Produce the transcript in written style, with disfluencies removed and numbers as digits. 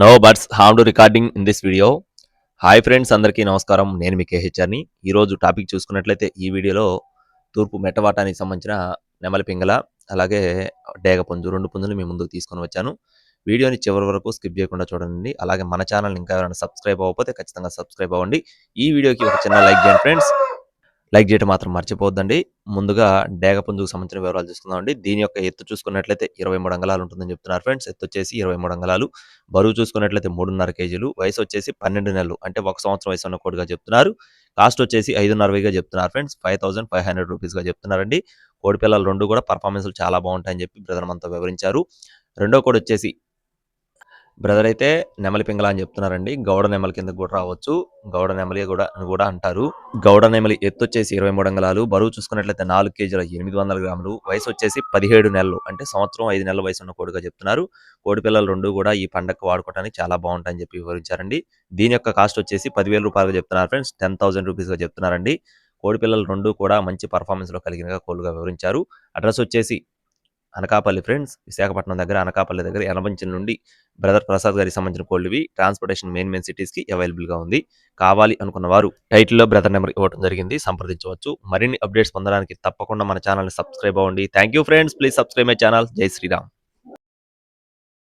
No buts ham to recording in this video. Hi friends, అందరికీ నమస్కారం. నేను మీ కేహెచ్ఆర్ని. ఈరోజు టాపిక్ చూసుకున్నట్లయితే ఈ వీడియోలో తూర్పు మెట్టవాటానికి సంబంధించిన నెమలి పింగళ, అలాగే డేగ పుంజు 2 పుంజులు మీ ముందుకు తీసుకొని వచ్చాను. వీడియోని చివరి వరకు స్కిప్ చేయకుండా చూడండి. అలాగే మన ఛానల్ని ఇంకా ఎవరైనా సబ్స్క్రైబ్ అవ్వకపోతే ఖచ్చితంగా సబ్స్క్రైబ్ అవ్వండి. ఈ వీడియోకి ఒక చిన్న లైక్ చేయండి ఫ్రెండ్స్. లైక్ చేయడం మాత్రం మర్చిపోవద్దండి. ముందుగా డేగ పుంజుకు సంబంధించిన వివరాలు చూసుకుందామండి. దీని యొక్క ఎత్తు చూసుకున్నట్లయితే 23 అంగుళాలు ఉంటుందని చెప్తున్నారు ఫ్రెండ్స్. ఎత్తు వచ్చేసి 23 అంగుళాలు. బరువు చూసుకున్నట్లయితే 3.5 కేజీలు. వయసు వచ్చేసి 12 నెలలు, అంటే 1 సంవత్సరం వయసు ఉన్న కోడిగా చెప్తున్నారు. కాస్ట్ వచ్చేసి 5.5గా చెప్తున్నారు ఫ్రెండ్స్. 5500 రూపీస్గా చెప్తున్నారండి. కోడి పిల్లలు 2 కూడా పర్ఫార్మెన్స్లు చాలా బాగుంటాయని చెప్పి బ్రదర్ మనతో వివరించారు. రెండో కోడి వచ్చేసి బ్రదర్ అయితే నెమలి పింగళ అని చెప్తున్నారండి. గౌడ నెమలి కిందకు కూడా రావచ్చు. గౌడ నెమలి కూడా అంటారు. గౌడ నెమలి ఎత్తు వచ్చేసి 23 అంగుళాలు. బరువు చూసుకున్నట్లయితే 4 కేజీల 800 గ్రాములు. వయసు వచ్చేసి 17 నెలలు, అంటే సంవత్సరం 5 నెలల వయసు ఉన్న కోడిగా చెప్తున్నారు. కోడి పిల్లలు 2 కూడా ఈ పండగకు వాడుకోవడానికి చాలా బాగుంటాయని చెప్పి వివరించారండి. దీని యొక్క కాస్ట్ వచ్చేసి 10,000 రూపాయలుగా చెప్తున్నారు ఫ్రెండ్స్. 10,000 రూపీస్గా చెప్తున్నారండి. కోడి పిల్లలు 2 కూడా మంచి పర్ఫార్మెన్స్లో కలిగిన కోళ్ళుగా వివరించారు. అడ్రస్ వచ్చేసి అనకాపల్లి ఫ్రెండ్స్. విశాఖపట్నం దగ్గర అనకాపల్లి దగ్గర యనబంచి నుండి బ్రదర్ ప్రసాద్ గారికి సంబంధించిన కోళ్ళువి. ట్రాన్స్పోర్టేషన్ మెయిన్ సిటీస్కి అవైలబుల్గా ఉంది. కావాలి అనుకున్న వారు టైటిల్లో బ్రదర్ నెంబర్ ఇవ్వడం జరిగింది, సంప్రదించవచ్చు. మరిన్ని అప్డేట్స్ పొందడానికి తప్పకుండా మన ఛానల్ని సబ్స్క్రైబ్ అవ్వండి. Thank you friends, please subscribe my channel. జై శ్రీరామ్.